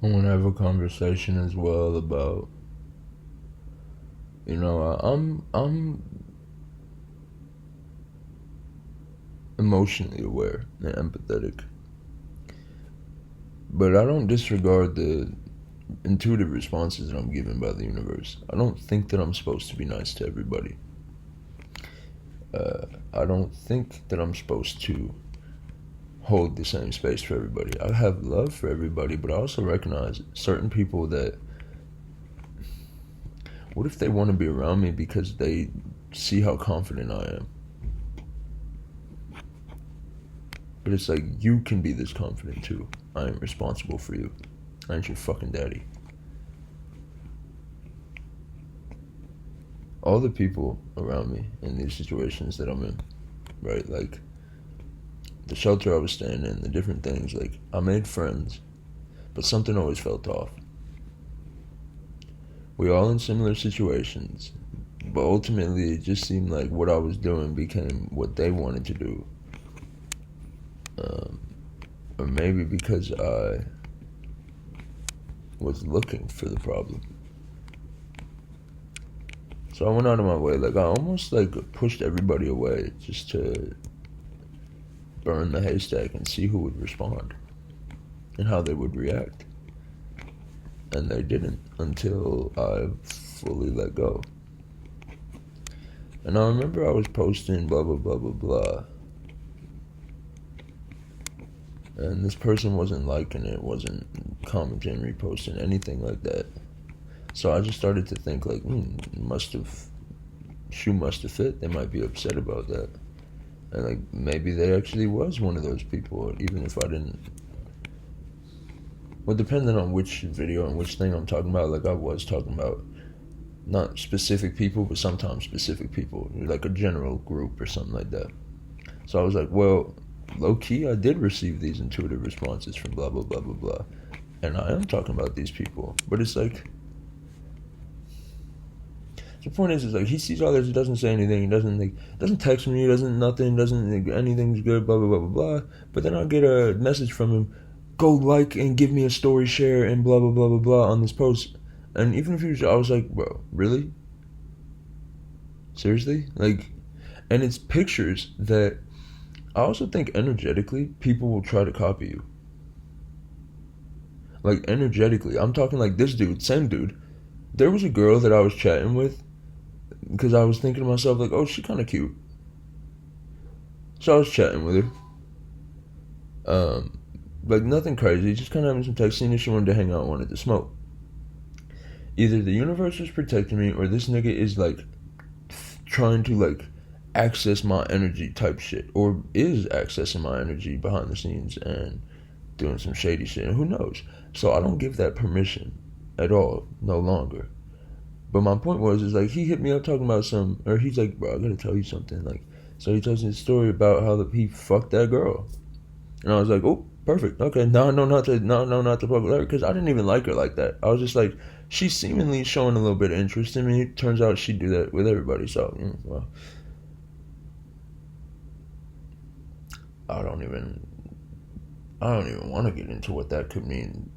I want to have a conversation as well about, I'm emotionally aware and empathetic, but I don't disregard the intuitive responses that I'm given by the universe. I don't think that I'm supposed to be nice to everybody. I don't think that I'm supposed to hold the same space for everybody. I have love for everybody, but I also recognize certain people that, what if they want to be around me because they see how confident I am? But it's like, you can be this confident too. I am responsible for you. I ain't your fucking daddy. All the people around me in these situations that I'm in, right? Like, the shelter I was staying in, the different things, like, I made friends, but something always felt off. We all in similar situations, but ultimately it just seemed like what I was doing became what they wanted to do. Or maybe because I was looking for the problem. So I went out of my way, like I almost like pushed everybody away just to burn the haystack and see who would respond and how they would react. And they didn't until I fully let go. And I remember I was posting blah blah blah blah blah, and this person wasn't liking it, wasn't commenting, reposting, anything like that. So I just started to think like, shoe must have fit. They might be upset about that. And like, maybe they actually was one of those people, even if I didn't. Well, depending on which video and which thing I'm talking about, like I was talking about not specific people, but sometimes specific people, like a general group or something like that. So I was like, well, low key, I did receive these intuitive responses from blah, blah, blah, blah, blah. And I am talking about these people. But it's like, the point is like, he sees all this, he doesn't say anything, he doesn't text me, doesn't anything's good, blah, blah, blah, blah, blah. But then I'll get a message from him, go like and give me a story share and blah, blah, blah, blah, blah on this post. And even if he was, I was like, bro, really? Seriously? Like, and it's pictures that I also think energetically people will try to copy you. Like, energetically. I'm talking like this dude, same dude. There was a girl that I was chatting with because I was thinking to myself, like, oh, she's kind of cute. So I was chatting with her. Like, nothing crazy, just kind of having some texting, and she wanted to hang out, wanted to smoke. Either the universe is protecting me, or this nigga is, like, trying to, like, access my energy type shit, or is accessing my energy behind the scenes and doing some shady shit, and who knows. So I don't give that permission at all, no longer. But my point is like, he hit me up talking about or he's like, bro, I gotta tell you something, like, so he tells me a story about how he fucked that girl, and I was like, oh, perfect, okay, now I know not to fuck with her, because I didn't even like her like that. I was just like, she's seemingly showing a little bit of interest in me. Turns out she'd do that with everybody, so, well, I don't even want to get into what that could mean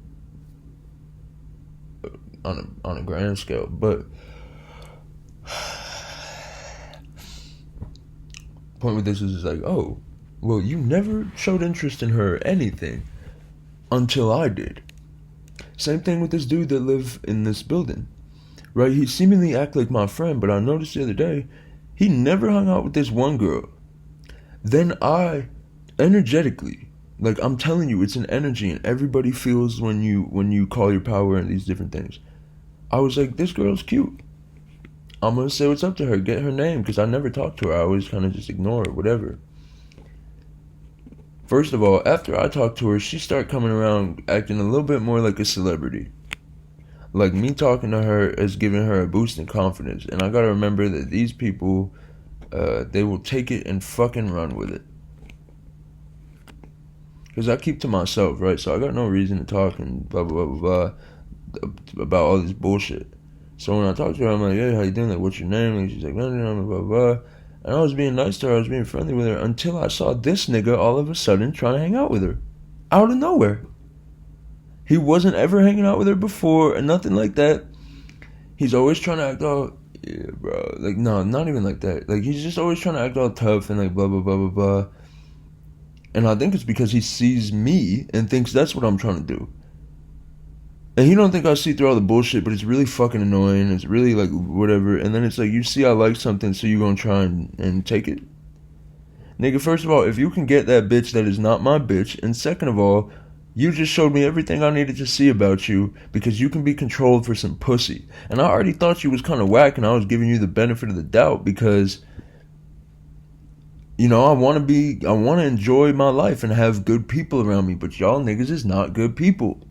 on a grand scale, but point with this is like, oh, well, you never showed interest in her or anything until I did. Same thing with this dude that lived in this building, right? He seemingly act like my friend, but I noticed the other day he never hung out with this one girl. Then I energetically, like, I'm telling you, it's an energy, and everybody feels when you call your power and these different things. I was like, this girl's cute. I'm gonna say what's up to her, get her name, because I never talked to her. I always kind of just ignore her, whatever. First of all, after I talked to her, she started coming around acting a little bit more like a celebrity. Like, me talking to her is giving her a boost in confidence. And I gotta remember that these people, they will take it and fucking run with it. Because I keep to myself, right? So I got no reason to talk and blah, blah, blah, blah, blah, about all this bullshit. So when I talk to her, I'm like, hey, how you doing? Like, what's your name? And she's like, no, blah, blah, blah. And I was being nice to her, I was being friendly with her, until I saw this nigga all of a sudden trying to hang out with her. Out of nowhere. He wasn't ever hanging out with her before and nothing like that. He's always trying to act all, yeah, bro. Like, no, not even like that. Like, he's just always trying to act all tough and like blah, blah, blah, blah, blah. And I think it's because he sees me and thinks that's what I'm trying to do. And he don't think I see through all the bullshit, but it's really fucking annoying. It's really like whatever. And then it's like, you see I like something, so you gonna try and take it? Nigga, first of all, if you can get that bitch, that is not my bitch. And second of all, you just showed me everything I needed to see about you because you can be controlled for some pussy. And I already thought you was kind of whack, and I was giving you the benefit of the doubt because, you know, I want to enjoy my life and have good people around me. But y'all niggas is not good people.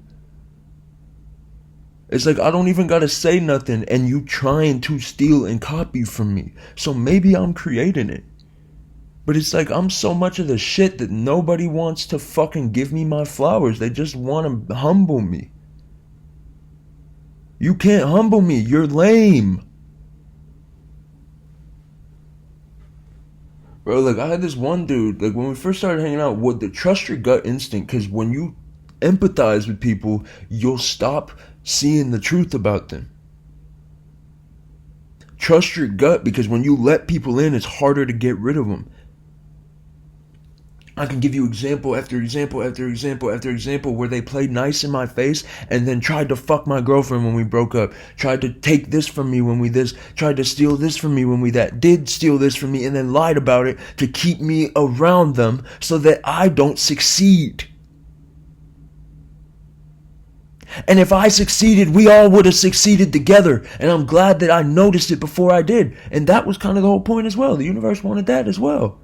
It's like I don't even gotta say nothing and you trying to steal and copy from me. So maybe I'm creating it. But it's like I'm so much of the shit that nobody wants to fucking give me my flowers. They just want to humble me. You can't humble me. You're lame. Bro, like I had this one dude, like when we first started hanging out, what the trust your gut instinct, because when you empathize with people, you'll stop seeing the truth about them. Trust your gut, because when you let people in, it's harder to get rid of them. I can give you example after example after example after example where they played nice in my face and then tried to fuck my girlfriend when we broke up, tried to take this from me when we this, tried to steal this from me when we that, did steal this from me and then lied about it to keep me around them so that I don't succeed. And if I succeeded, we all would have succeeded together. And I'm glad that I noticed it before I did. And that was kind of the whole point as well. The universe wanted that as well.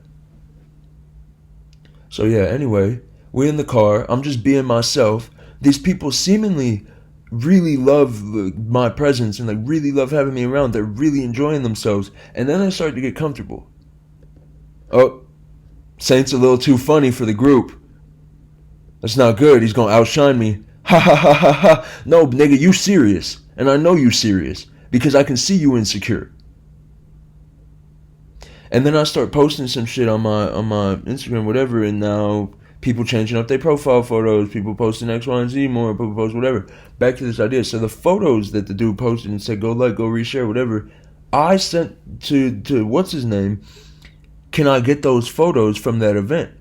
So yeah, anyway, we're in the car. I'm just being myself. These people seemingly really love my presence and like really love having me around. They're really enjoying themselves. And then I start to get comfortable. Oh, Saint's a little too funny for the group. That's not good. He's going to outshine me. Ha ha ha ha ha. No, nigga, you serious. And I know you serious because I can see you insecure. And then I start posting some shit on my Instagram, whatever, and now people changing up their profile photos, people posting X, Y, and Z more, people post whatever. Back to this idea. So the photos that the dude posted and said, go like, go reshare, whatever, I sent to what's his name, can I get those photos from that event?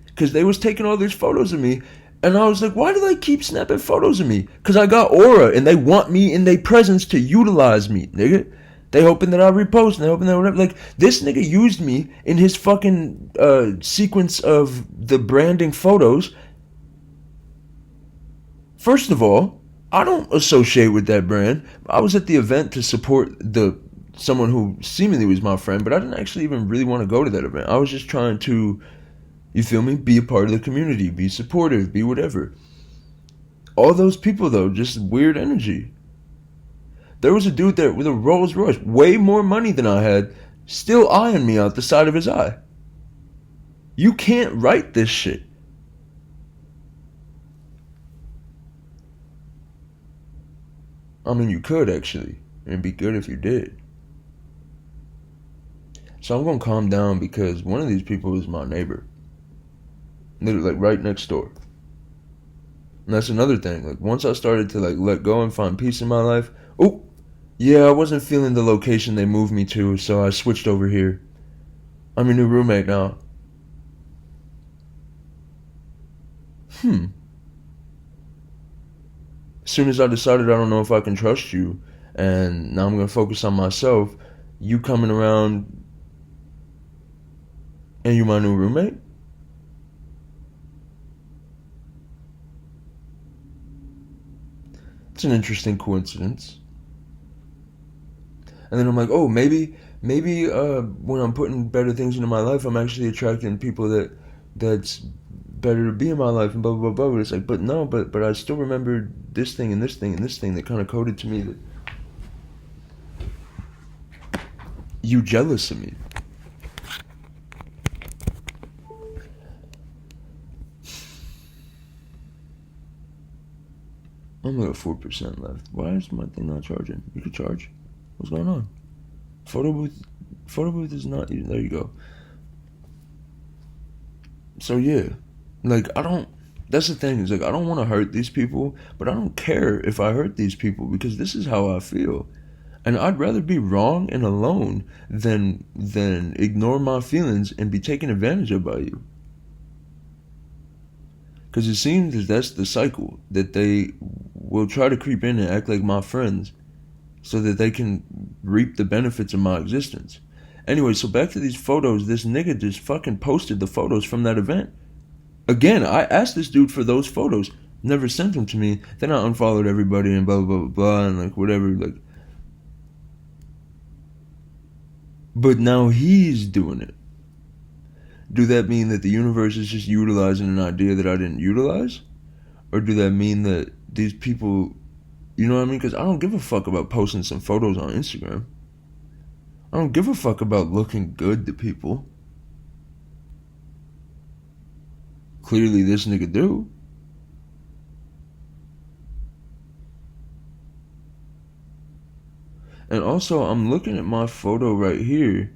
Because they was taking all these photos of me, and I was like, why do they keep snapping photos of me? Because I got aura, and they want me in their presence to utilize me, nigga. They hoping that I repost, and they hoping that whatever. Like, this nigga used me in his fucking sequence of the branding photos. First of all, I don't associate with that brand. I was at the event to support someone who seemingly was my friend, but I didn't actually even really want to go to that event. I was just trying to, you feel me, be a part of the community, be supportive, be whatever. All those people, though, just weird energy. There was a dude there with a Rolls Royce, way more money than I had, still eyeing me out the side of his eye. You can't write this shit. I mean, you could actually, and it'd be good if you did. So I'm gonna calm down because one of these people is my neighbor, literally like right next door. And that's another thing. Like once I started to like let go and find peace in my life, oh. Yeah, I wasn't feeling the location they moved me to, so I switched over here. I'm your new roommate now. As soon as I decided I don't know if I can trust you, and now I'm going to focus on myself, you coming around and you my new roommate? It's an interesting coincidence. And then I'm like, oh, maybe when I'm putting better things into my life, I'm actually attracting people that's better to be in my life and blah, blah, blah, blah. But it's like, but no, but I still remember this thing and this thing and this thing that kind of coded to me that you jealous of me. I'm at 4% left. Why is my thing not charging? You could charge. What's going on? Photo booth is not, there you go. So yeah, like I don't, That's the thing, is like, I don't want to hurt these people, but I don't care if I hurt these people because this is how I feel. And I'd rather be wrong and alone than ignore my feelings and be taken advantage of by you. Because it seems that that's the cycle, that they will try to creep in and act like my friends so that they can reap the benefits of my existence. Anyway, so back to these photos. This nigga just fucking posted the photos from that event. Again, I asked this dude for those photos, never sent them to me. Then I unfollowed everybody and blah, blah, blah, blah, and like whatever, like. But now he's doing it. Do that mean that the universe is just utilizing an idea that I didn't utilize? Or do that mean that these people, you know what I mean? Because I don't give a fuck about posting some photos on Instagram. I don't give a fuck about looking good to people. Clearly this nigga do. And also, I'm looking at my photo right here,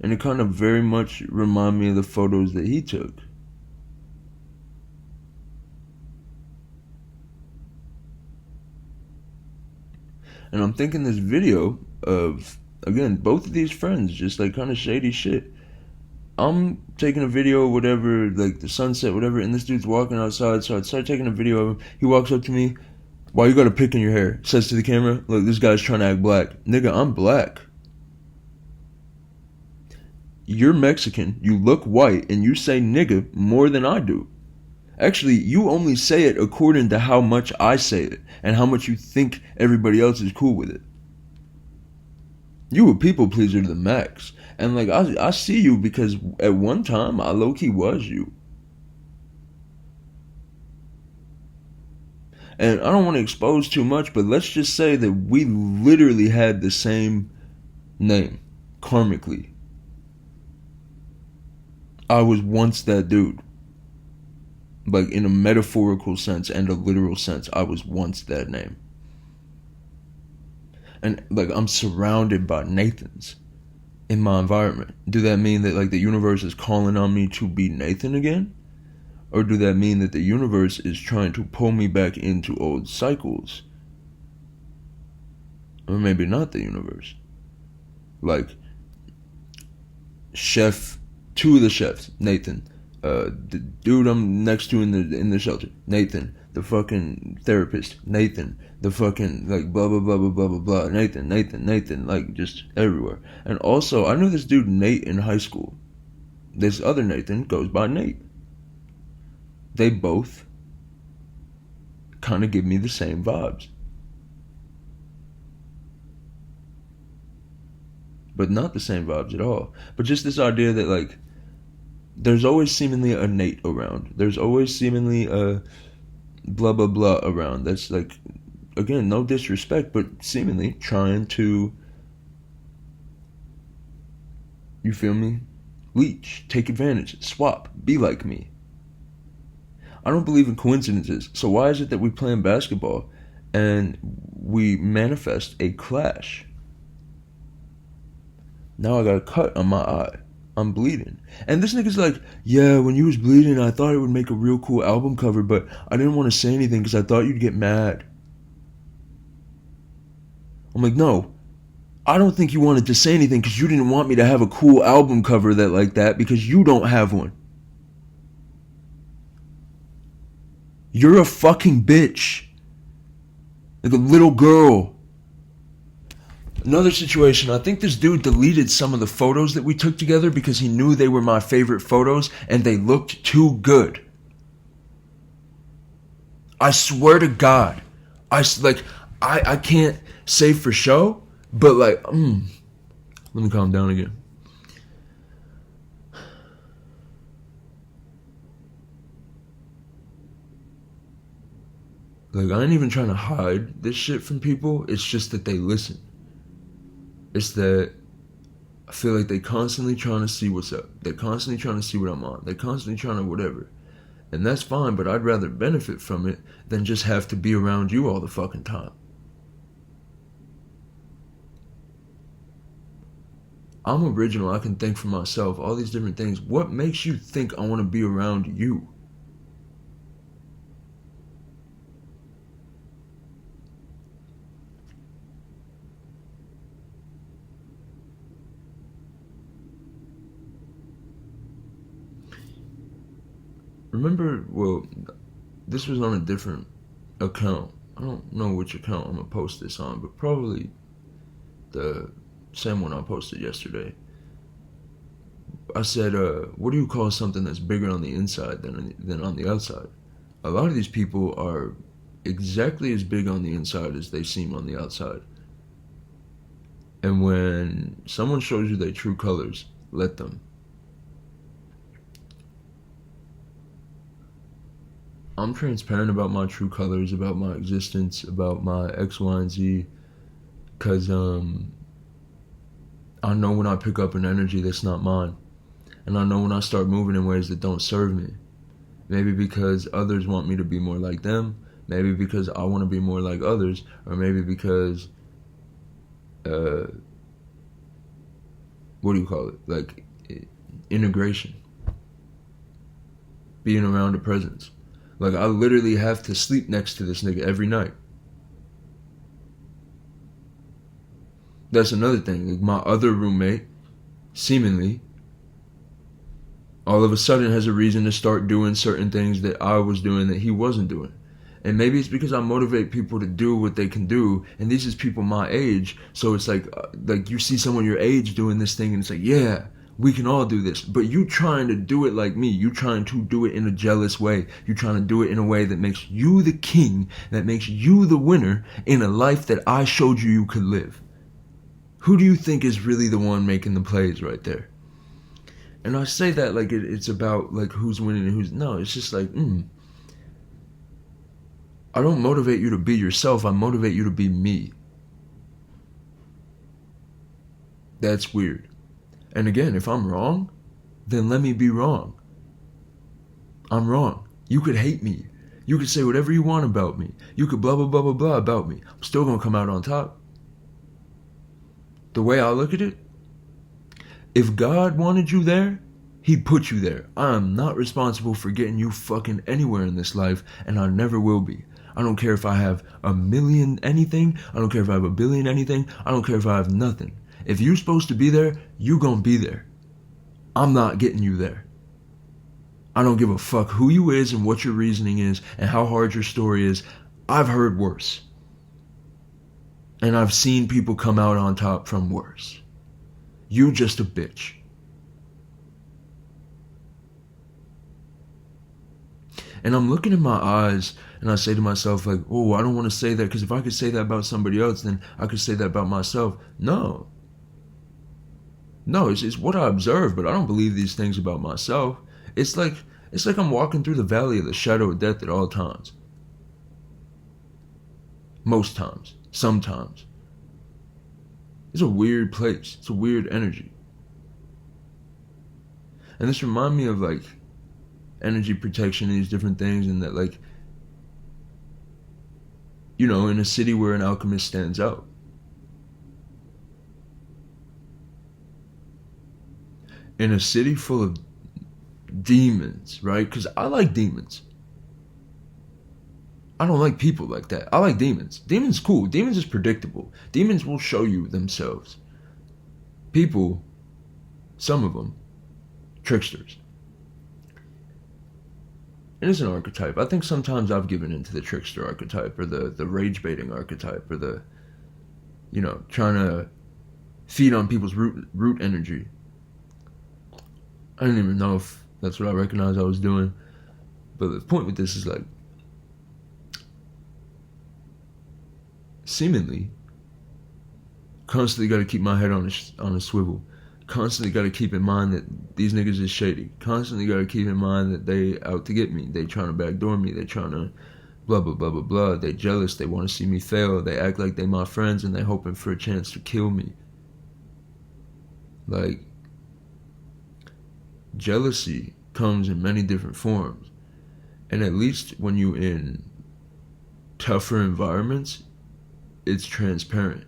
and it kind of very much remind me of the photos that he took. And I'm thinking this video of, again, both of these friends just like kind of shady shit. I'm taking a video, whatever, like the sunset, whatever, and this dude's walking outside, so I start taking a video of him. He walks up to me, "Why you got a pick in your hair?" Says to the camera, "Look, this guy's trying to act black." Nigga, I'm black. You're Mexican, you look white, and you say nigga more than I do. Actually, you only say it according to how much I say it, and how much you think everybody else is cool with it. You a people pleaser to the max. And like, I see you because at one time, I low-key was you. And I don't want to expose too much, but let's just say that we literally had the same name, karmically. I was once that dude. Like, in a metaphorical sense and a literal sense, I was once that name. And like, I'm surrounded by Nathans in my environment. Do that mean that like the universe is calling on me to be Nathan again? Or do that mean that the universe is trying to pull me back into old cycles? Or maybe not the universe. Like, two of the chefs, Nathan. The dude I'm next to in the shelter, Nathan. The fucking therapist, Nathan. The fucking, like, blah, blah, blah, blah, blah, blah, blah, Nathan, like, just everywhere. And also, I knew this dude Nate in high school. This other Nathan goes by Nate. They both kind of give me the same vibes. But not the same vibes at all. But just this idea that, like, there's always seemingly a Nate around. There's always seemingly a blah, blah, blah around. That's, like, again, no disrespect, but seemingly trying to, you feel me? Leech, take advantage, swap, be like me. I don't believe in coincidences. So why is it that we play basketball and we manifest a clash? Now I got a cut on my eye. I'm bleeding. And this nigga's like, yeah, when you was bleeding, I thought it would make a real cool album cover, but I didn't want to say anything because I thought you'd get mad. I'm like, no, I don't think you wanted to say anything because you didn't want me to have a cool album cover that like that because you don't have one. You're a fucking bitch. Like a little girl. Another situation, I think this dude deleted some of the photos that we took together because he knew they were my favorite photos and they looked too good. I swear to God. I can't say for show, but like, let me calm down again. Like, I ain't even trying to hide this shit from people. It's just that they listen. It's that I feel like they constantly trying to see what's up. They're constantly trying to see what I'm on. They're constantly trying to whatever. And that's fine, but I'd rather benefit from it than just have to be around you all the fucking time. I'm original. I can think for myself. All these different things. What makes you think I want to be around you? remember, well, this was on a different account. I don't know which account I'm gonna post this on, but probably the same one I posted yesterday. I said, what do you call something that's bigger on the inside than on the outside? A lot of these people are exactly as big on the inside as they seem on the outside. And when someone shows you their true colors, let them. I'm transparent about my true colors, about my existence, about my X, Y, and Z, because I know when I pick up an energy that's not mine. And I know when I start moving in ways that don't serve me. Maybe because others want me to be more like them, maybe because I want to be more like others, or maybe because, what do you call it? Like, integration. Being around a presence. Like, I literally have to sleep next to this nigga every night. That's another thing. Like, my other roommate, seemingly, all of a sudden has a reason to start doing certain things that I was doing that he wasn't doing. And maybe it's because I motivate people to do what they can do, and these is people my age, so it's like you see someone your age doing this thing, and it's like, yeah, we can all do this. But you trying to do it like me, you trying to do it in a jealous way, you trying to do it in a way that makes you the king, that makes you the winner in a life that I showed you could live. Who do you think is really the one making the plays right there? And I say that like it's about like who's winning and who's... No, it's just like, I don't motivate you to be yourself, I motivate you to be me. That's weird. And again, if I'm wrong, then let me be wrong. I'm wrong. You could hate me. You could say whatever you want about me. You could blah, blah, blah, blah, blah about me. I'm still going to come out on top. The way I look at it, if God wanted you there, He'd put you there. I'm not responsible for getting you fucking anywhere in this life, and I never will be. I don't care if I have a million anything. I don't care if I have a billion anything. I don't care if I have nothing. If you're supposed to be there, you gonna be there. I'm not getting you there. I don't give a fuck who you is and what your reasoning is and how hard your story is. I've heard worse. And I've seen people come out on top from worse. You just a bitch. And I'm looking in my eyes and I say to myself like, oh, I don't want to say that because if I could say that about somebody else, then I could say that about myself. No, it's what I observe, but I don't believe these things about myself. It's like I'm walking through the valley of the shadow of death at all times. Most times. Sometimes. It's a weird place. It's a weird energy. And this reminds me of like energy protection and these different things, and that like, you know, in a city where an alchemist stands out. In a city full of demons, right? Because I like demons. I don't like people like that. I like demons. Demons cool. Demons is predictable. Demons will show you themselves. People, some of them, tricksters. And it's an archetype. I think sometimes I've given into the trickster archetype, or the rage baiting archetype, or the, you know, trying to feed on people's root energy. I didn't even know if that's what I recognized I was doing. But the point with this is like, seemingly, constantly got to keep my head on a swivel. Constantly got to keep in mind that these niggas is shady. Constantly got to keep in mind that they out to get me. They trying to backdoor me. They trying to blah, blah, blah, blah, blah. They jealous. They want to see me fail. They act like they my friends and they hoping for a chance to kill me. Like, jealousy comes in many different forms. And at least when you in tougher environments, it's transparent.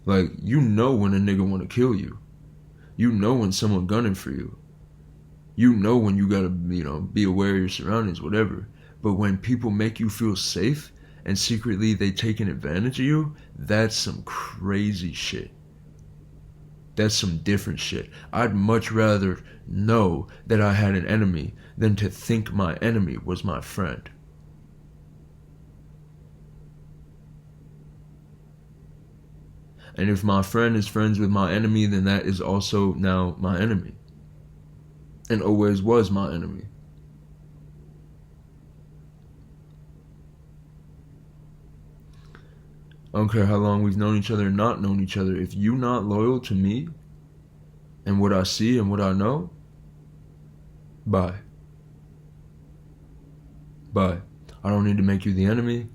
Like, you know when a nigga want to kill you. You know when someone gunning for you. You know when you gotta, you know, be aware of your surroundings, whatever. But when people make you feel safe and secretly they taking advantage of you, that's some crazy shit. That's some different shit. I'd much rather know that I had an enemy than to think my enemy was my friend. And if my friend is friends with my enemy, then that is also now my enemy. And always was my enemy. I don't care how long we've known each other or not known each other. If you're not loyal to me and what I see and what I know, bye. Bye. I don't need to make you the enemy.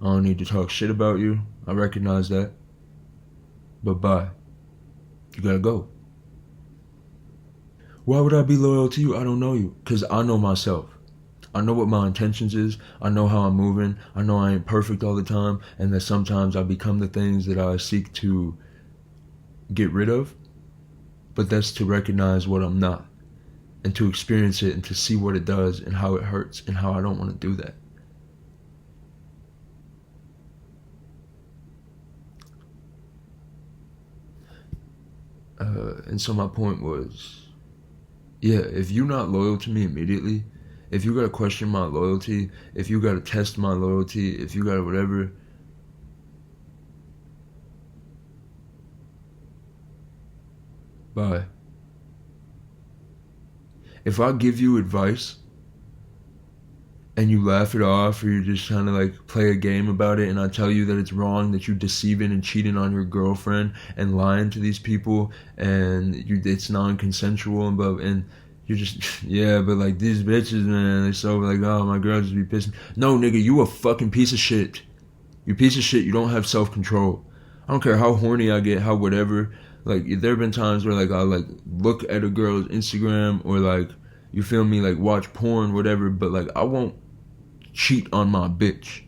I don't need to talk shit about you. I recognize that. But bye. You gotta go. Why would I be loyal to you? I don't know you. Because I know myself. I know what my intentions is. I know how I'm moving. I know I ain't perfect all the time. And that sometimes I become the things that I seek to get rid of. But that's to recognize what I'm not. And to experience it and to see what it does and how it hurts and how I don't want to do that. And so my point was, yeah, if you're not loyal to me immediately, if you gotta question my loyalty, if you gotta test my loyalty, if you gotta whatever, bye. If I give you advice and you laugh it off, or you're just trying to like play a game about it, and I tell you that it's wrong, that you're deceiving and cheating on your girlfriend and lying to these people, and it's non-consensual and blah, and you're just, yeah, but like these bitches, man, they so like, oh, my girl just be pissing. No, nigga, you a fucking piece of shit. You piece of shit. You don't have self-control. I don't care how horny I get, how whatever. Like, there have been times where like I like look at a girl's Instagram or like, you feel me, like watch porn, whatever, but like I won't cheat on my bitch,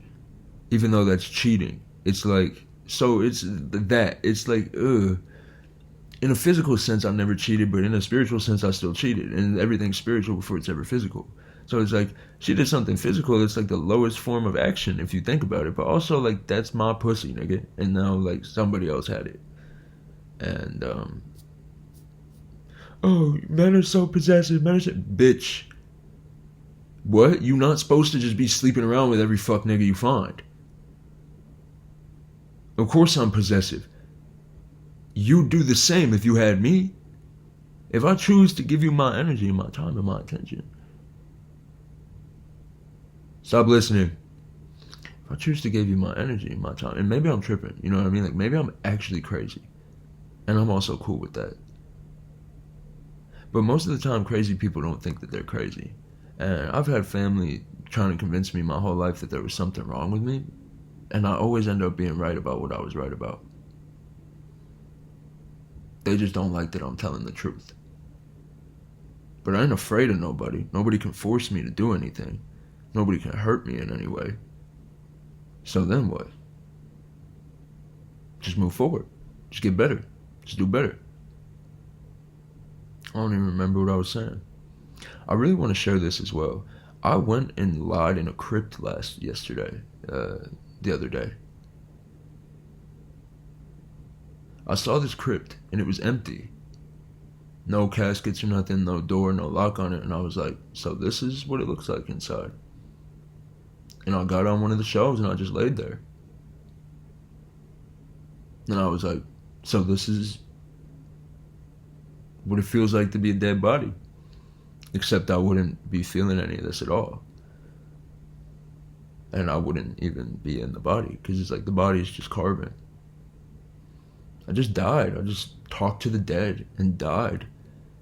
even though that's cheating. It's like, so it's that. It's like, ugh. In a physical sense, I've never cheated, but in a spiritual sense, I still cheated. And everything's spiritual before it's ever physical. So it's like, she did something physical. It's like the lowest form of action if you think about it. But also, like, that's my pussy, nigga. And now, like, somebody else had it. And, oh, men are so possessive. Men are so... Bitch. What? You not supposed to just be sleeping around with every fuck nigga you find. Of course I'm possessive. You'd do the same if you had me. If I choose to give you my energy, my time, and my attention. Stop listening. If I choose to give you my energy, my time, and maybe I'm tripping, you know what I mean? Like, maybe I'm actually crazy. And I'm also cool with that. But most of the time, crazy people don't think that they're crazy. And I've had family trying to convince me my whole life that there was something wrong with me. And I always end up being right about what I was right about. They just don't like that I'm telling the truth. But I ain't afraid of nobody. Nobody can force me to do anything. Nobody can hurt me in any way. So then what? Just move forward. Just get better. Just do better. I don't even remember what I was saying. I really want to share this as well. I went and lied in a crypt the other day. I saw this crypt and it was empty. No caskets or nothing, no door, no lock on it. And I was like, so this is what it looks like inside. And I got on one of the shelves and I just laid there. And I was like, so this is what it feels like to be a dead body. Except I wouldn't be feeling any of this at all. And I wouldn't even be in the body, because it's like the body is just carving. I just died. I just talked to the dead and died.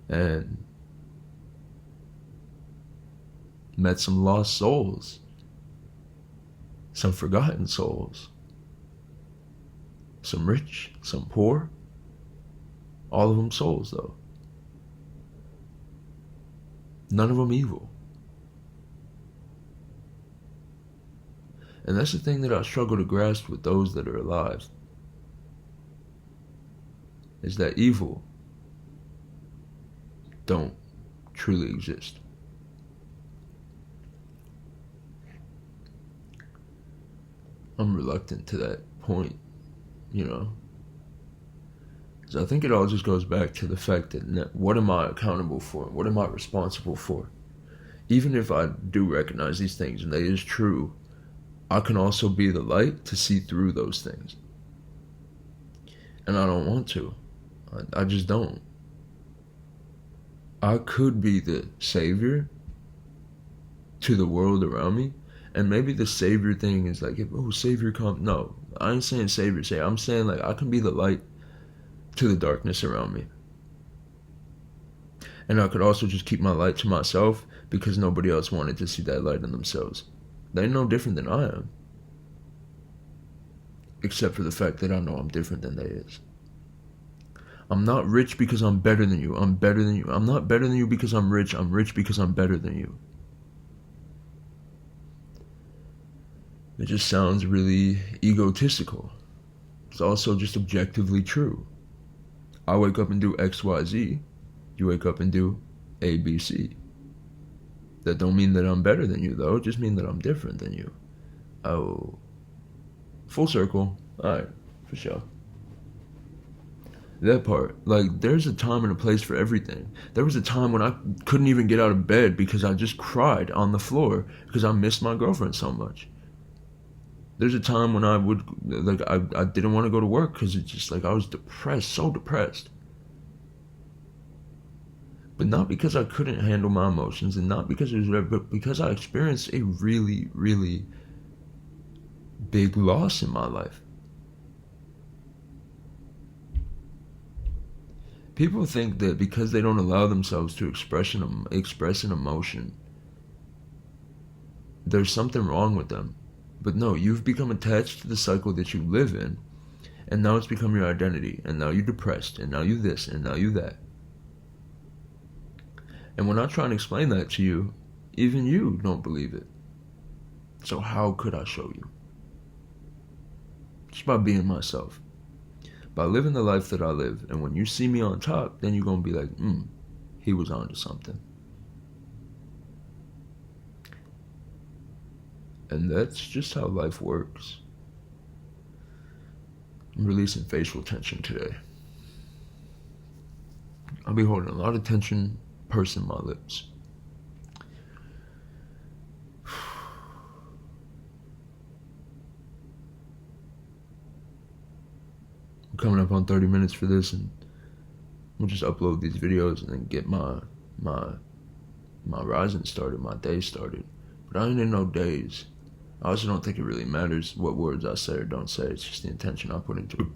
And met some lost souls. Some forgotten souls. Some rich, some poor. All of them souls, though. None of them evil. And that's the thing that I struggle to grasp with those that are alive. Is that evil don't truly exist. I'm reluctant to that point, you know. So I think it all just goes back to the fact that what am I accountable for? What am I responsible for? Even if I do recognize these things and that is true, I can also be the light to see through those things. And I don't want to. I just don't. I could be the savior to the world around me. And maybe the savior thing is like, oh, savior come. No, I ain't saying savior. I'm saying like I can be the light to the darkness around me. And I could also just keep my light to myself because nobody else wanted to see that light in themselves. They're no different than I am. Except for the fact that I know I'm different than they is. I'm not rich because I'm better than you. I'm better than you. I'm not better than you because I'm rich. I'm rich because I'm better than you. It just sounds really egotistical. It's also just objectively true. I wake up and do X, Y, Z. You wake up and do A, B, C. That don't mean that I'm better than you, though. It just means that I'm different than you. Oh. Full circle. Alright, for sure. That part. Like, there's a time and a place for everything. There was a time when I couldn't even get out of bed because I just cried on the floor because I missed my girlfriend so much. There's a time when I would, like, I didn't want to go to work because it's just, like, I was depressed, so depressed. But not because I couldn't handle my emotions and not because it was whatever, but because I experienced a really, really big loss in my life. People think that because they don't allow themselves to express an emotion, there's something wrong with them. But no, you've become attached to the cycle that you live in, and now it's become your identity, and now you're depressed, and now you this, and now you that. And when I try and explain that to you, even you don't believe it. So how could I show you? Just by being myself. By living the life that I live. And when you see me on top, then you're going to be like, he was onto something. And that's just how life works. I'm releasing facial tension today. I'll be holding a lot of tension, pursing my lips. I'm coming up on 30 minutes for this, and we'll just upload these videos and then get my rising started, my day started. But I ain't in no days. I also don't think it really matters what words I say or don't say. It's just the intention I put into it.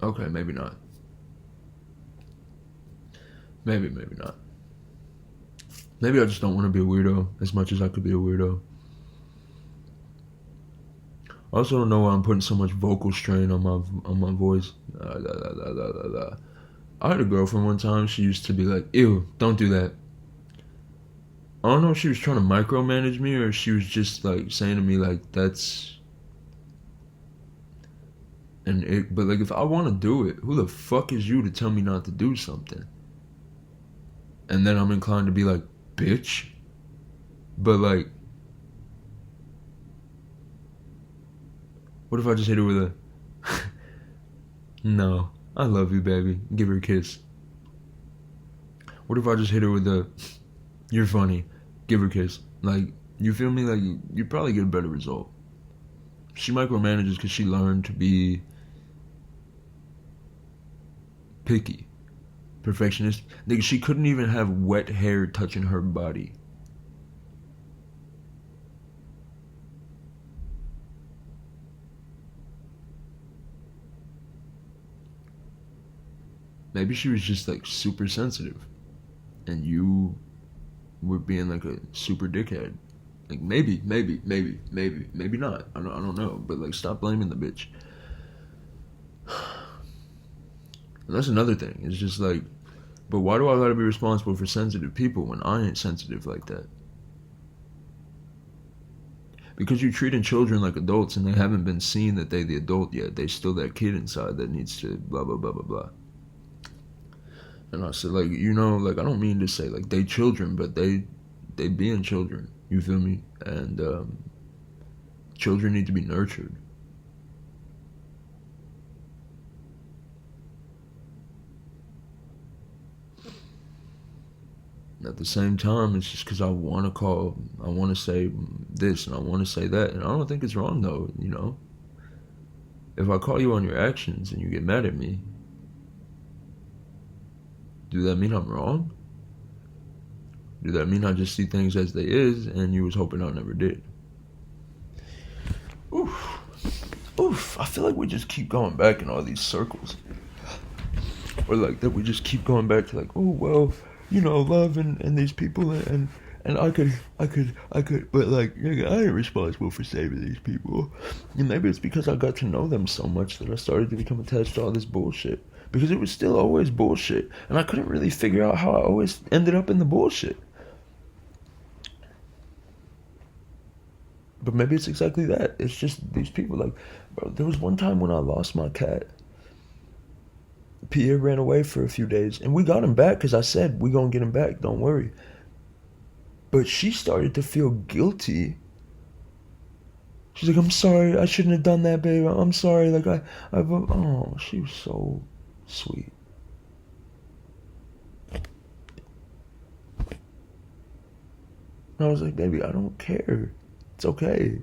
Okay, maybe not. Maybe not. Maybe I just don't want to be a weirdo as much as I could be a weirdo. I also don't know why I'm putting so much vocal strain on my voice. I had a girlfriend one time, she used to be like, ew, don't do that. I don't know if she was trying to micromanage me or she was just like saying to me like that's but like if I want to do it, who the fuck is you to tell me not to do something? And then I'm inclined to be like, bitch. But like, what if I just hit her with a no, I love you, baby, give her a kiss? What if I just hit her with a you're funny, give her a kiss? Like, you feel me? Like, you probably get a better result. She micromanages because she learned to be picky, perfectionist. Nigga, she couldn't even have wet hair touching her body. Maybe she was just like super sensitive, and you were being like a super dickhead. Like maybe not. I don't know. But like, stop blaming the bitch. And that's another thing. It's just like, but why do I gotta be responsible for sensitive people when I ain't sensitive like that? Because you're treating children like adults and they haven't been seen that they the adult yet. They still that kid inside that needs to blah blah blah blah blah. And I said, like, you know, like, I don't mean to say, like, they children, but they being children, you feel me? And children need to be nurtured. at the same time, it's just because I want to call, I want to say this and I want to say that. And I don't think it's wrong though, you know? If I call you on your actions and you get mad at me, do that mean I'm wrong? Do that mean I just see things as they is and you was hoping I never did? Oof, I feel like we just keep going back in all these circles. Or like that we just keep going back to like, oh, well, you know, love and these people and I could, but like, nigga, I ain't responsible for saving these people. And maybe it's because I got to know them so much that I started to become attached to all this bullshit. Because it was still always bullshit. And I couldn't really figure out how I always ended up in the bullshit. But maybe it's exactly that. It's just these people. Like, bro, there was one time when I lost my cat. Pierre ran away for a few days. And we got him back because I said, we gonna get him back. Don't worry. But she started to feel guilty. She's like, I'm sorry. I shouldn't have done that, babe. I'm sorry. Like, oh, she was so sweet. And I was like, baby, I don't care. It's okay.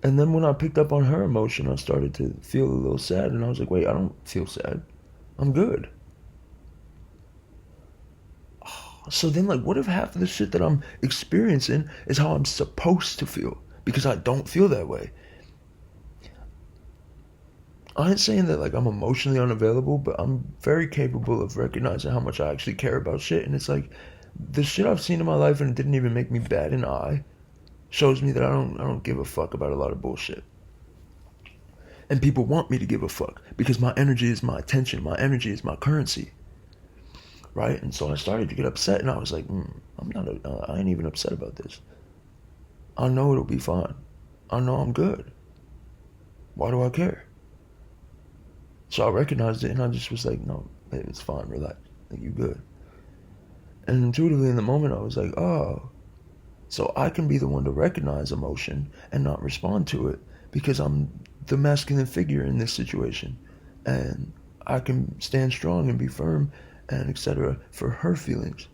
And then when I picked up on her emotion, I started to feel a little sad. And I was like, wait, I don't feel sad. I'm good. So then, like, what if half of the shit that I'm experiencing is how I'm supposed to feel? Because I don't feel that way. I ain't saying that, like, I'm emotionally unavailable, but I'm very capable of recognizing how much I actually care about shit. And it's like, the shit I've seen in my life and it didn't even make me bat an eye shows me that I don't give a fuck about a lot of bullshit. And people want me to give a fuck because my energy is my attention. My energy is my currency. Right? And so I started to get upset and I was like, I ain't even upset about this. I know it'll be fine. I know I'm good. Why do I care? So I recognized it and I just was like, no, babe, it's fine, relax. Like, you good. And intuitively in the moment I was like, oh, so I can be the one to recognize emotion and not respond to it because I'm the masculine figure in this situation. And I can stand strong and be firm and etc. for her feelings.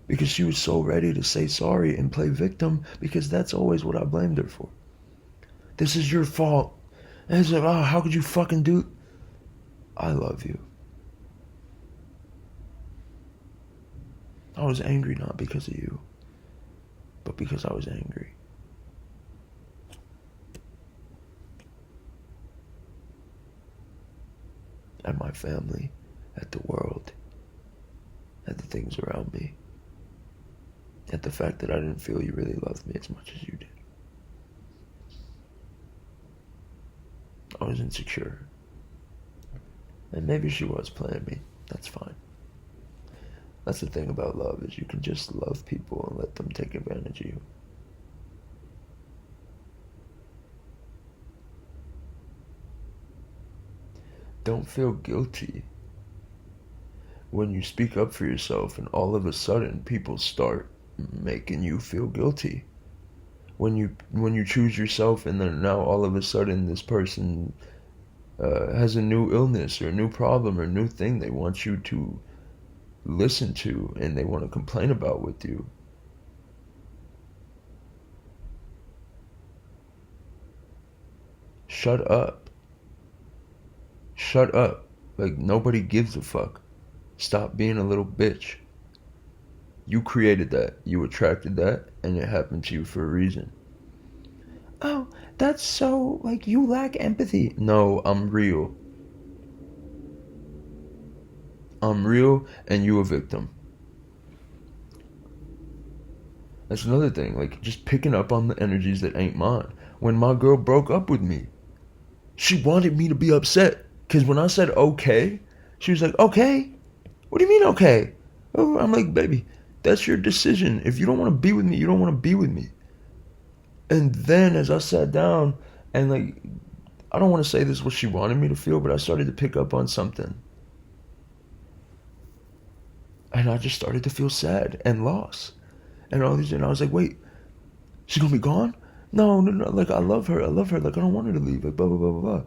Because she was so ready to say sorry and play victim because that's always what I blamed her for. This is your fault. And it's like, oh, how could you fucking do... I love you. I was angry not because of you, but because I was angry. At my family, at the world, at the things around me, at the fact that I didn't feel you really loved me as much as you did. I was insecure. And maybe she was playing me. That's fine. That's the thing about love, is you can just love people and let them take advantage of you. Don't feel guilty when you speak up for yourself and all of a sudden people start making you feel guilty. When you choose yourself and then now all of a sudden this person has a new illness or a new problem or a new thing they want you to listen to and they want to complain about with you. Shut up. Shut up. Like, nobody gives a fuck. Stop being a little bitch. You created that. You attracted that, and it happened to you for a reason. Oh, that's so, like, you lack empathy. No, I'm real. I'm real, and you a victim. That's another thing, like, just picking up on the energies that ain't mine. When my girl broke up with me, she wanted me to be upset. Because when I said okay, she was like, okay? What do you mean okay? Oh, I'm like, baby, that's your decision. If you don't want to be with me, you don't want to be with me. And then as I sat down and, like, I don't want to say this is what she wanted me to feel, but I started to pick up on something. And I just started to feel sad and lost. And all these, and I was like, wait, she's going to be gone? No, like, I love her, like, I don't want her to leave, like, blah, blah, blah, blah, blah.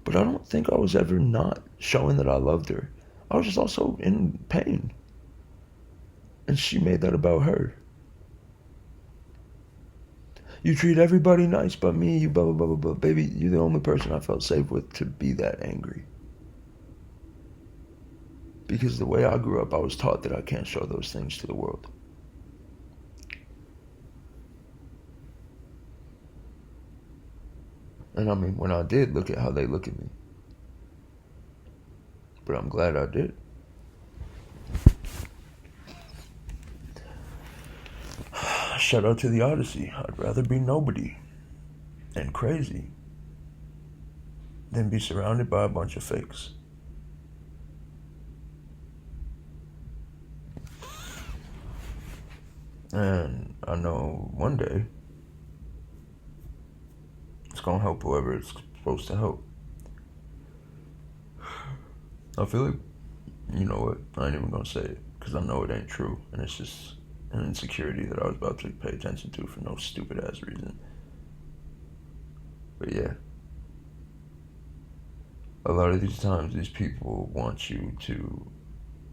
But I don't think I was ever not showing that I loved her. I was just also in pain. And she made that about her. You treat everybody nice but me, you blah, blah, blah, blah, blah. Baby, you're the only person I felt safe with to be that angry. Because the way I grew up, I was taught that I can't show those things to the world. And I mean, when I did, look at how they look at me. But I'm glad I did. Shout out to the Odyssey. I'd rather be nobody and crazy than be surrounded by a bunch of fakes. And I know one day it's gonna help whoever it's supposed to help. I feel like, you know what, I ain't even gonna say it because I know it ain't true, and it's just an insecurity that I was about to pay attention to for no stupid ass reason. But yeah, a lot of these times these people want you to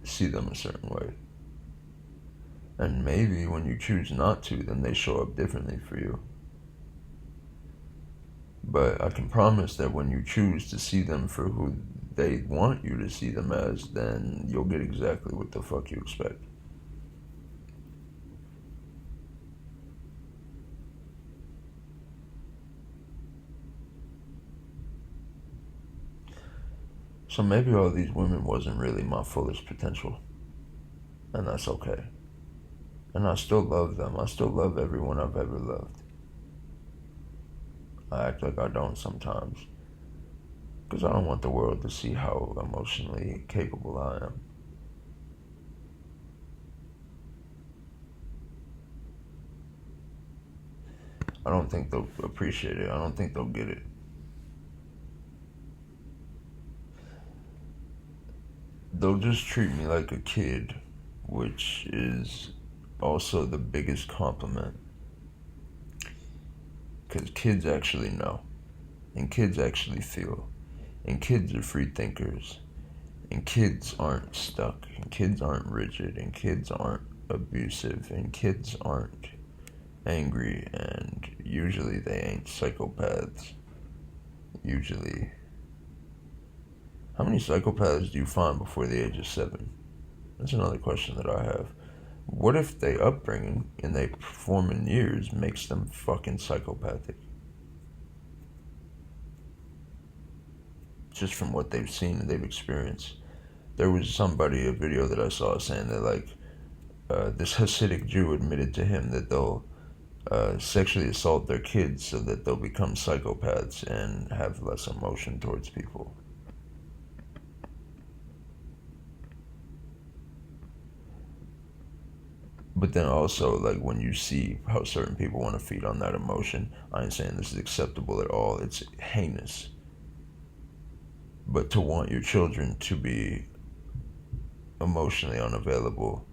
see them a certain way. And maybe when you choose not to, then they show up differently for you. But I can promise that when you choose to see them for who they want you to see them as, then you'll get exactly what the fuck you expect. So maybe all these women wasn't really my fullest potential. And that's okay. And I still love them. I still love everyone I've ever loved. I act like I don't sometimes. Because I don't want the world to see how emotionally capable I am. I don't think they'll appreciate it. I don't think they'll get it. They'll just treat me like a kid, which is also the biggest compliment. Because kids actually know. And kids actually feel. And kids are free thinkers. And kids aren't stuck. And kids aren't rigid. And kids aren't abusive. And kids aren't angry. And usually they ain't psychopaths. Usually. How many psychopaths do you find before the age of 7? That's another question that I have. What if their upbringing and their performing years makes them fucking psychopathic? Just from what they've seen and they've experienced. There was a video that I saw saying that this Hasidic Jew admitted to him that they'll sexually assault their kids so that they'll become psychopaths and have less emotion towards people. But then also, like, when you see how certain people want to feed on that emotion, I ain't saying this is acceptable at all. It's heinous. But to want your children to be emotionally unavailable,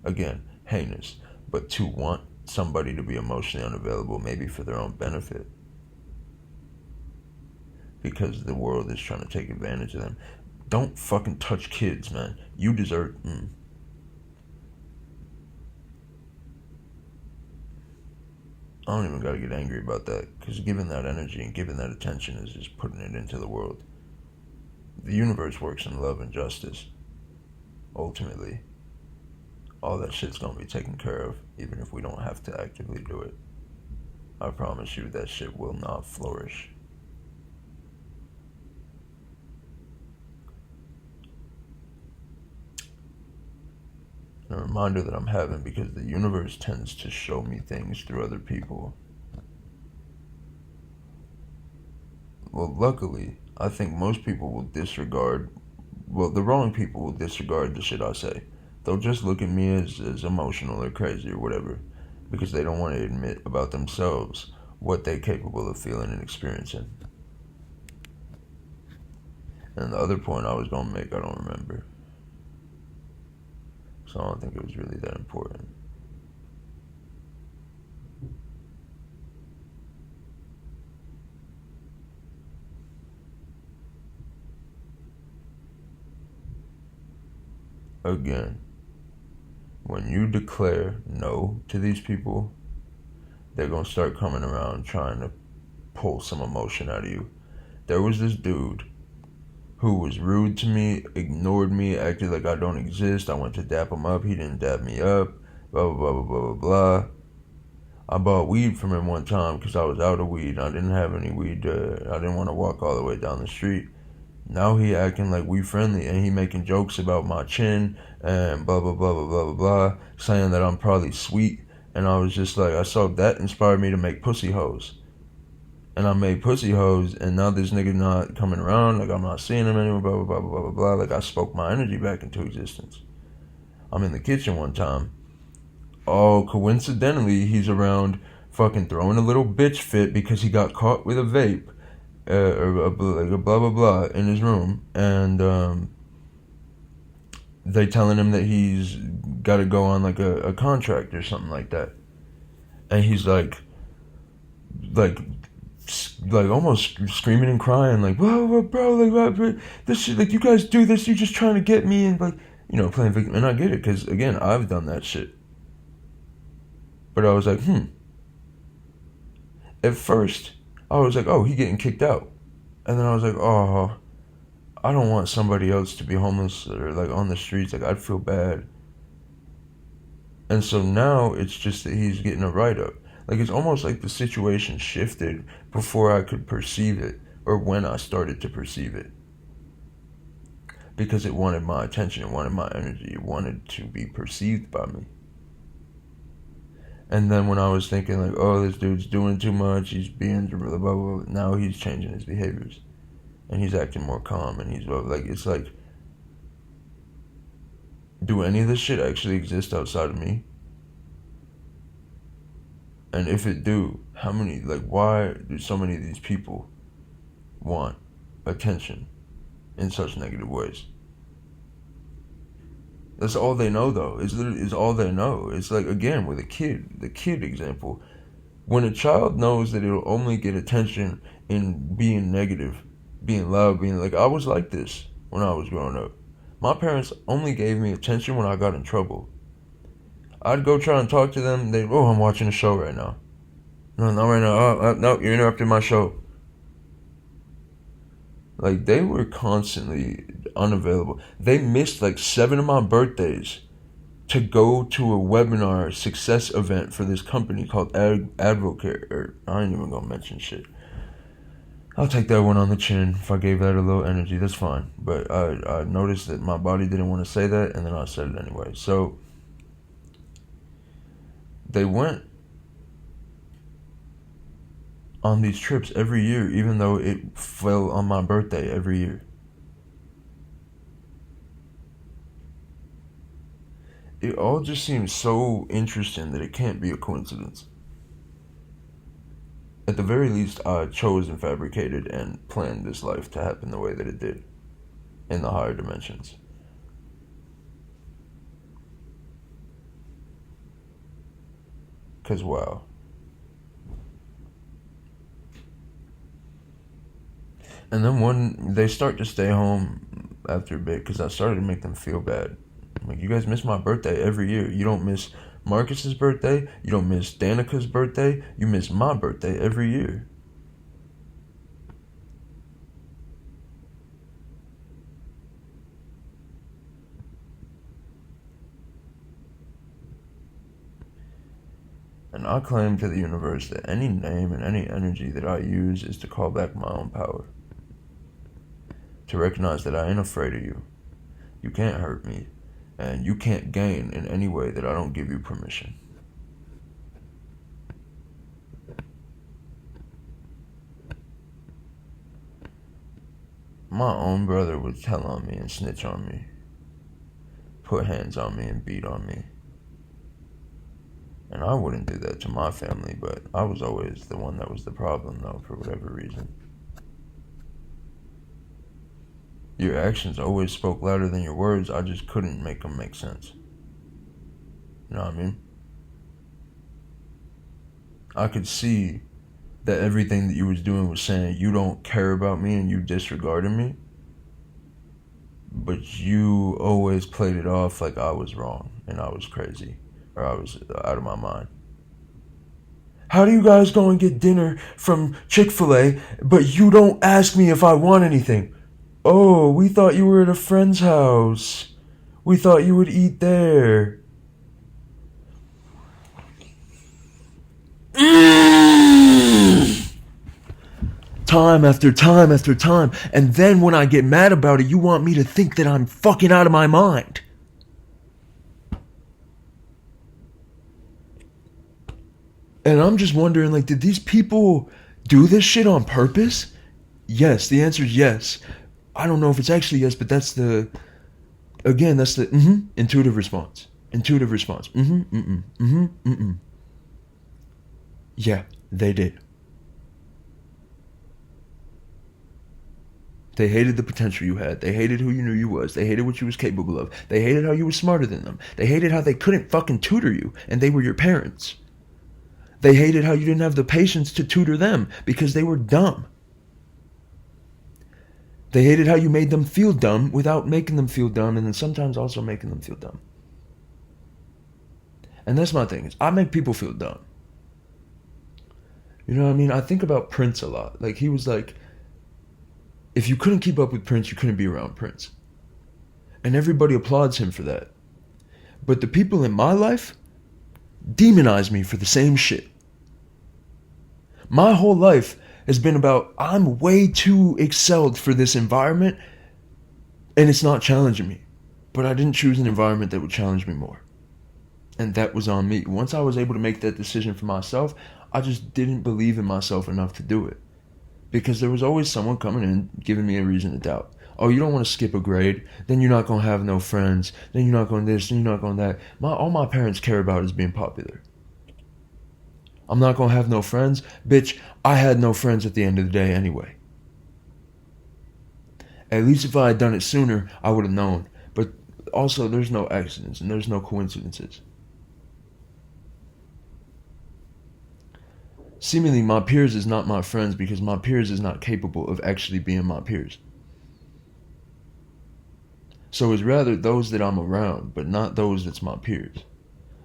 again, heinous. But to want somebody to be emotionally unavailable, maybe for their own benefit, because the world is trying to take advantage of them. Don't fucking touch kids, man. You deserve... I don't even gotta get angry about that, because giving that energy and giving that attention is just putting it into the world. The universe works in love and justice. Ultimately, all that shit's gonna be taken care of, even if we don't have to actively do it. I promise you that shit will not flourish. And a reminder that I'm having, because the universe tends to show me things through other people. Well, luckily, I think most people will disregard, well, the wrong people will disregard the shit I say. They'll just look at me as emotional or crazy or whatever, because they don't want to admit about themselves what they're capable of feeling and experiencing. And the other point I was going to make, I don't remember. So I don't think it was really that important. again, when you declare no to these people, they're going to start coming around trying to pull some emotion out of you. There was this dude who was rude to me, ignored me, acted like I don't exist. I went to dap him up. He didn't dap me up. Blah, blah, blah, blah, blah, blah. I bought weed from him one time because I was out of weed. I didn't have any weed. I didn't want to walk all the way down the street. Now he acting like we friendly, and he making jokes about my chin and blah, blah, blah, blah, blah, blah, blah, saying that I'm probably sweet. And I was just like, I saw that inspired me to make pussy hoes. And I made pussy hoes, and now this nigga not coming around, like I'm not seeing him anymore, blah, blah, blah, blah, blah, blah. Like I spoke my energy back into existence. I'm in the kitchen one time. Oh, coincidentally, he's around fucking throwing a little bitch fit because he got caught with a vape, or like a blah, blah, blah in his room. And they telling him that he's got to go on like a contract or something like that. And he's like almost screaming and crying, like, whoa, bro, like, this shit, like, you guys do this, you're just trying to get me, and like, you know, playing victim. And I get it, because again, I've done that shit. But I was like, At first, I was like, oh, he getting kicked out. And then I was like, oh, I don't want somebody else to be homeless or like on the streets. Like, I'd feel bad. And so now it's just that he's getting a write-up. Like, it's almost like the situation shifted before I could perceive it, or when I started to perceive it. Because it wanted my attention, it wanted my energy, it wanted to be perceived by me. And then when I was thinking, like, oh, this dude's doing too much, he's being blah, blah, blah, blah, now he's changing his behaviors. And he's acting more calm, and he's like, it's like, do any of this shit actually exist outside of me? And if it do, how many, like, why do so many of these people want attention in such negative ways? That's all they know, though. It's all they know. It's like, again, with the kid example. When a child knows that it'll only get attention in being negative, being loud, being like, I was like this when I was growing up. My parents only gave me attention when I got in trouble. I'd go try and talk to them. They'd, oh, I'm watching a show right now. No, not right now. No, you're interrupting my show. Like, they were constantly unavailable. They missed like 7 of my birthdays to go to a webinar success event for this company called Advocare. Or, I ain't even gonna mention shit. I'll take that one on the chin. If I gave that a little energy, that's fine. But I noticed that my body didn't want to say that, and then I said it anyway. So they went on these trips every year, even though it fell on my birthday every year. It all just seems so interesting that it can't be a coincidence. At the very least, I chose and fabricated and planned this life to happen the way that it did in the higher dimensions. Because, wow. And then when they start to stay home after a bit, because I started to make them feel bad. Like, you guys miss my birthday every year. You don't miss Marcus's birthday. You don't miss Danica's birthday. You miss my birthday every year. And I claim to the universe that any name and any energy that I use is to call back my own power. To recognize that I ain't afraid of you. You can't hurt me. And you can't gain in any way that I don't give you permission. My own brother would tell on me and snitch on me. Put hands on me and beat on me. And I wouldn't do that to my family, but I was always the one that was the problem, though, for whatever reason. Your actions always spoke louder than your words. I just couldn't make them make sense. You know what I mean? I could see that everything that you was doing was saying you don't care about me and you disregarded me. but you always played it off like I was wrong and I was crazy or I was out of my mind. How do you guys go and get dinner from Chick-fil-A, but you don't ask me if I want anything? Oh, we thought you were at a friend's house. We thought you would eat there. Time after time after time. And then when I get mad about it, you want me to think that I'm fucking out of my mind. And I'm just wondering, like, did these people do this shit on purpose? Yes, the answer is yes. I don't know if it's actually yes, but that's the intuitive response. Intuitive response. Yeah, they did. They hated the potential you had. They hated who you knew you was. They hated what you was capable of. They hated how you were smarter than them. They hated how they couldn't fucking tutor you, and they were your parents. They hated how you didn't have the patience to tutor them because they were dumb. They hated how you made them feel dumb without making them feel dumb, and then sometimes also making them feel dumb. And that's my thing, is I make people feel dumb. You know what I mean? I think about Prince a lot. Like, he was like, if you couldn't keep up with Prince, you couldn't be around Prince. And everybody applauds him for that. But the people in my life demonize me for the same shit. My whole life has been about, I'm way too excelled for this environment, and it's not challenging me. But I didn't choose an environment that would challenge me more. And that was on me. Once I was able to make that decision for myself, I just didn't believe in myself enough to do it. Because there was always someone coming in giving me a reason to doubt. Oh, you don't want to skip a grade, then you're not going to have no friends, then you're not going this, then you're not going that. All my parents care about is being popular. I'm not going to have no friends. Bitch, I had no friends at the end of the day anyway. At least if I had done it sooner, I would have known. But also, there's no accidents and there's no coincidences. Seemingly, my peers is not my friends because my peers is not capable of actually being my peers. So it's rather those that I'm around, but not those that's my peers.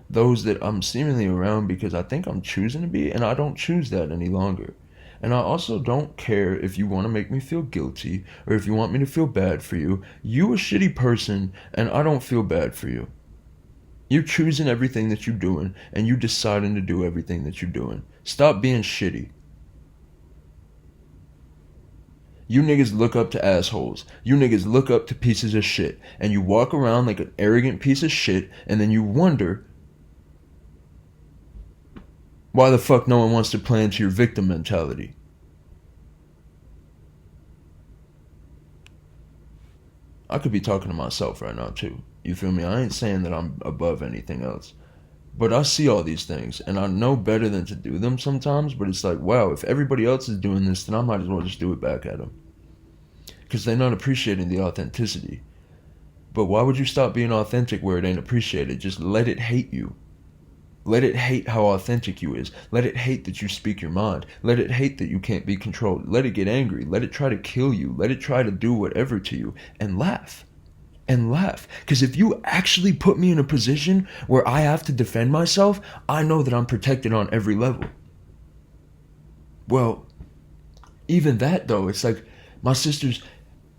Those that I'm seemingly around because I think I'm choosing to be, and I don't choose that any longer. And I also don't care if you want to make me feel guilty or if you want me to feel bad for you. You a shitty person, and I don't feel bad for you. You're choosing everything that you're doing, and you deciding to do everything that you're doing. Stop being shitty. You niggas look up to assholes. You niggas look up to pieces of shit. And you walk around like an arrogant piece of shit, and then you wonder why the fuck no one wants to play into your victim mentality. I could be talking to myself right now too. You feel me? I ain't saying that I'm above anything else. But I see all these things, and I know better than to do them sometimes, but it's like, wow, if everybody else is doing this, then I might as well just do it back at them. Because they're not appreciating the authenticity. But why would you stop being authentic where it ain't appreciated? Just let it hate you. Let it hate how authentic you is. Let it hate that you speak your mind. Let it hate that you can't be controlled. Let it get angry. Let it try to kill you. Let it try to do whatever to you. And laugh. And laugh. Because if you actually put me in a position where I have to defend myself, I know that I'm protected on every level. Well, even that though, it's like my sister's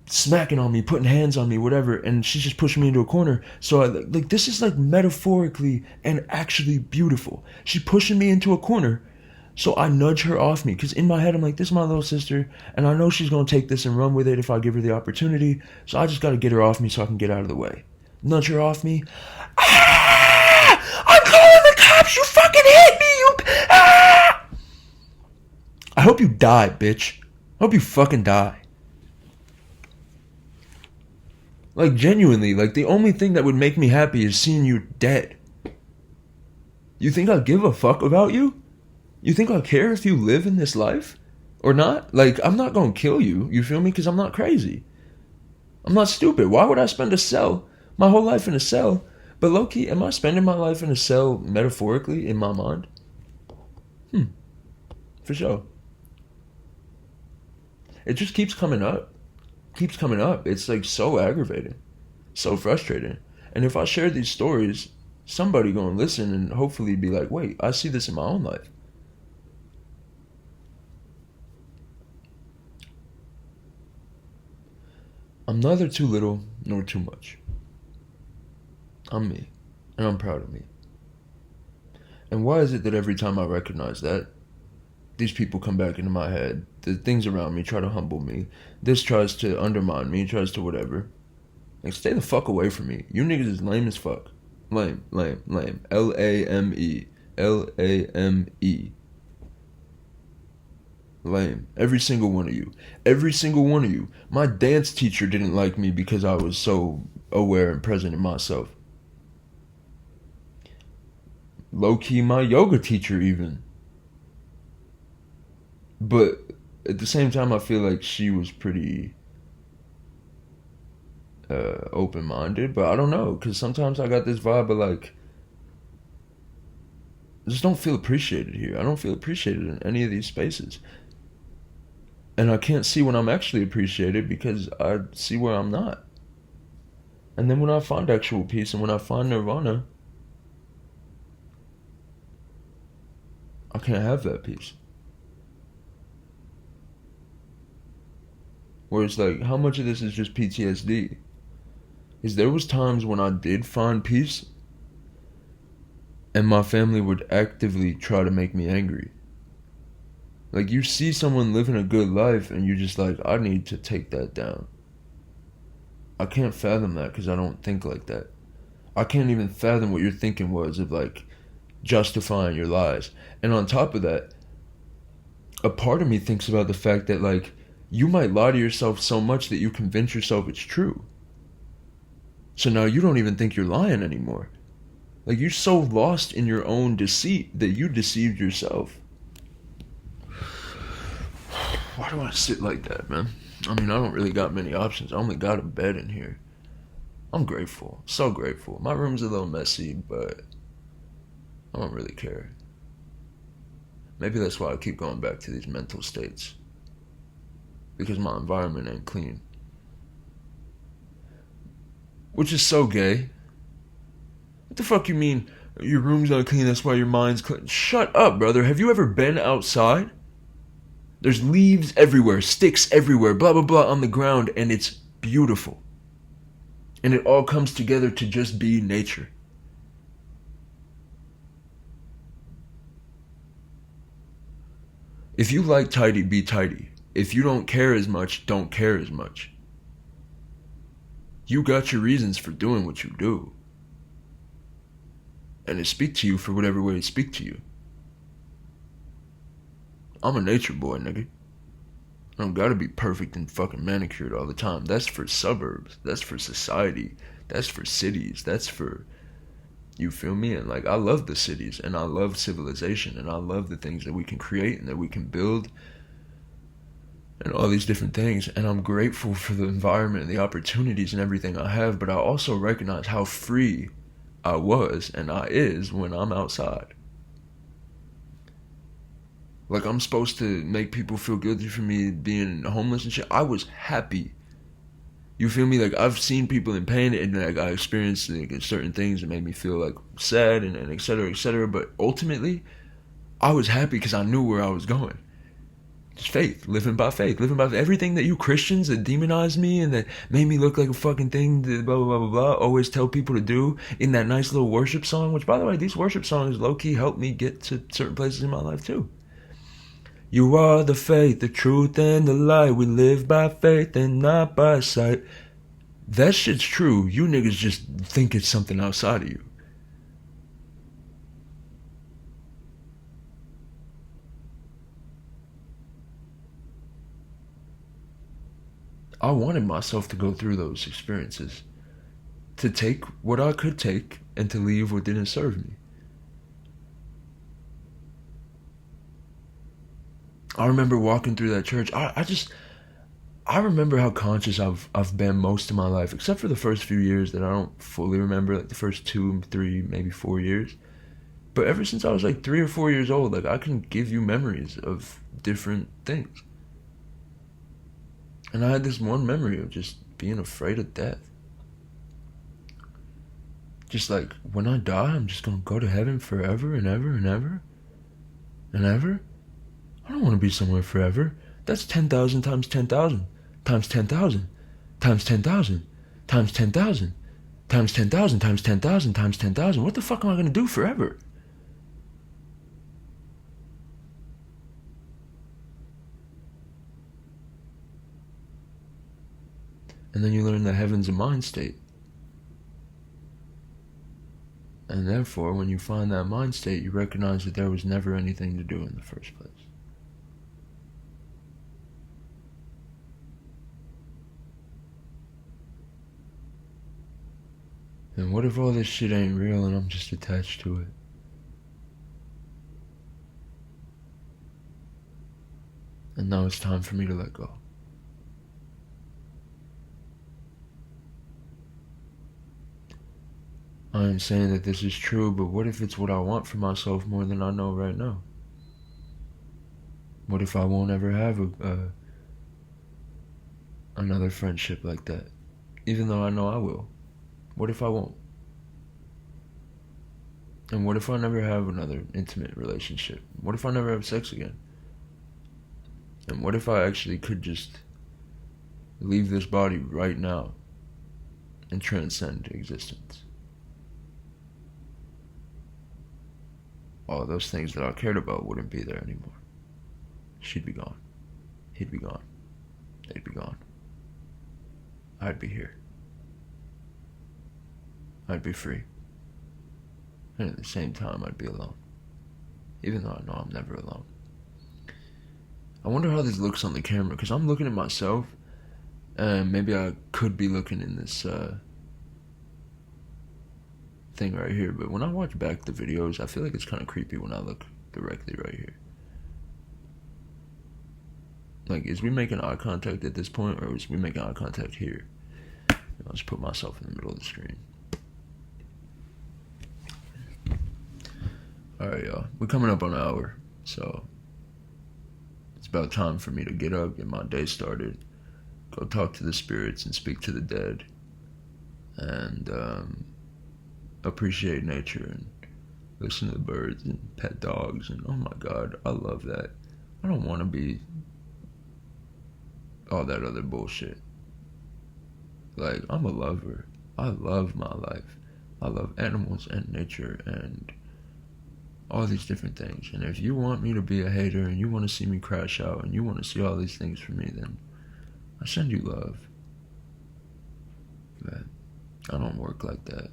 smacking on me, putting hands on me, whatever, and she's just pushing me into a corner. So this is like metaphorically and actually beautiful. She's pushing me into a corner, so I nudge her off me, because in my head I'm like, this is my little sister, and I know she's going to take this and run with it if I give her the opportunity, so I just got to get her off me so I can get out of the way. Nudge her off me. Ah! I'm calling the cops! You fucking hit me! You... Ah! I hope you die, bitch. I hope you fucking die. Like, genuinely, like, the only thing that would make me happy is seeing you dead. You think I'll give a fuck about you? You think I'll care if you live in this life? Or not? Like, I'm not gonna kill you, you feel me? Because I'm not crazy. I'm not stupid. Why would I spend my whole life in a cell? But low-key, am I spending my life in a cell metaphorically in my mind? For sure. It just keeps coming up. keeps coming up. It's like so aggravating, so frustrating. And if I share these stories, somebody gonna listen and hopefully be like, wait, I see this in my own life. I'm neither too little nor too much. I'm me, and I'm proud of me. And why is it that every time I recognize that, these people come back into my head, the things around me try to humble me, this tries to undermine me, tries to whatever. Like, stay the fuck away from me. You niggas is lame as fuck. Lame, lame, lame. L-A-M-E. L-A-M-E. Lame. Every single one of you. Every single one of you. My dance teacher didn't like me because I was so aware and present in myself. Low-key, my yoga teacher even. But at the same time, I feel like she was pretty open-minded. But I don't know, because sometimes I got this vibe of like, I just don't feel appreciated here. I don't feel appreciated in any of these spaces. And I can't see when I'm actually appreciated because I see where I'm not. And then when I find actual peace and when I find nirvana, I can't have that peace. Where it's like, how much of this is just PTSD? Is there was times when I did find peace and my family would actively try to make me angry. Like, you see someone living a good life and you're just like, I need to take that down. I can't fathom that because I don't think like that. I can't even fathom what your thinking was of like justifying your lies. And on top of that, a part of me thinks about the fact that like you might lie to yourself so much that you convince yourself it's true. So now you don't even think you're lying anymore. Like, you're so lost in your own deceit that you deceived yourself. Why do I sit like that, man? I mean, I don't really got many options. I only got a bed in here. I'm grateful. So grateful. My room's a little messy, but I don't really care. Maybe that's why I keep going back to these mental states. Because my environment ain't clean. Which is so gay. What the fuck you mean your room's not clean, that's why your mind's clean? Shut up, brother. Have you ever been outside? There's leaves everywhere, sticks everywhere, blah, blah, blah on the ground, and it's beautiful. And it all comes together to just be nature. If you like tidy, be tidy. If you don't care as much, don't care as much. You got your reasons for doing what you do. And it speak to you for whatever way it speak to you. I'm a nature boy, nigga. I don't gotta be perfect and fucking manicured all the time. That's for suburbs. That's for society. That's for cities. That's for, you feel me? And like, I love the cities and I love civilization and I love the things that we can create and that we can build and all these different things. And I'm grateful for the environment and the opportunities and everything I have, but I also recognize how free I was and I is when I'm outside. Like, I'm supposed to make people feel guilty for me being homeless and shit. I was happy. You feel me? Like, I've seen people in pain and like I experienced like certain things that made me feel like sad and et cetera, et cetera. But ultimately, I was happy because I knew where I was going. Just faith, living by faith, everything that you Christians that demonize me and that made me look like a fucking thing that blah, blah, blah, blah, blah, always tell people to do in that nice little worship song, which, by the way, these worship songs low-key helped me get to certain places in my life, too. You are the faith, the truth, and the light. We live by faith and not by sight. That shit's true. You niggas just think it's something outside of you. I wanted myself to go through those experiences, to take what I could take and to leave what didn't serve me. I remember walking through that church. I remember how conscious I've been most of my life, except for the first few years that I don't fully remember, like the first 2, 3, maybe 4 years. But ever since I was like 3 or 4 years old, like I can give you memories of different things. And I had this one memory of just being afraid of death. Just like, when I die, I'm just gonna go to heaven forever and ever and ever and ever. I don't want to be somewhere forever. That's 10,000 times 10,000 times 10,000 times 10,000 times 10,000 times 10,000 times 10,000 times 10,000. What the fuck am I gonna do forever? And then you learn that heaven's a mind state. And therefore, when you find that mind state, you recognize that there was never anything to do in the first place. And what if all this shit ain't real and I'm just attached to it? And now it's time for me to let go. I am saying that this is true, but what if it's what I want for myself more than I know right now? What if I won't ever have another friendship like that? Even though I know I will. What if I won't? And what if I never have another intimate relationship? What if I never have sex again? And what if I actually could just leave this body right now and transcend existence? All those things that I cared about wouldn't be there anymore. She'd be gone. He'd be gone. They'd be gone. I'd be here. I'd be free. And at the same time, I'd be alone. Even though I know I'm never alone. I wonder how this looks on the camera, because I'm looking at myself, and maybe I could be looking in this thing right here, but when I watch back the videos, I feel like it's kind of creepy when I look directly right here. Like, is we making eye contact at this point, or is we making eye contact here? I'll just put myself in the middle of the screen. Alright, y'all. We're coming up on an hour, so it's about time for me to get up, get my day started, go talk to the spirits and speak to the dead, and appreciate nature and listen to the birds and pet dogs, and oh my god, I love that. I don't want to be all that other bullshit. Like, I'm a lover. I love my life. I love animals and nature and all these different things. And if you want me to be a hater and you want to see me crash out and you want to see all these things from me, then I send you love. But I don't work like that.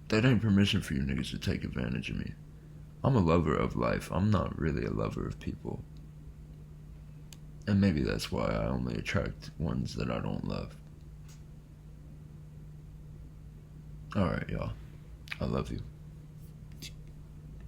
That ain't permission for you niggas to take advantage of me. I'm a lover of life. I'm not really a lover of people. And maybe that's why I only attract ones that I don't love. Alright, y'all. I love you.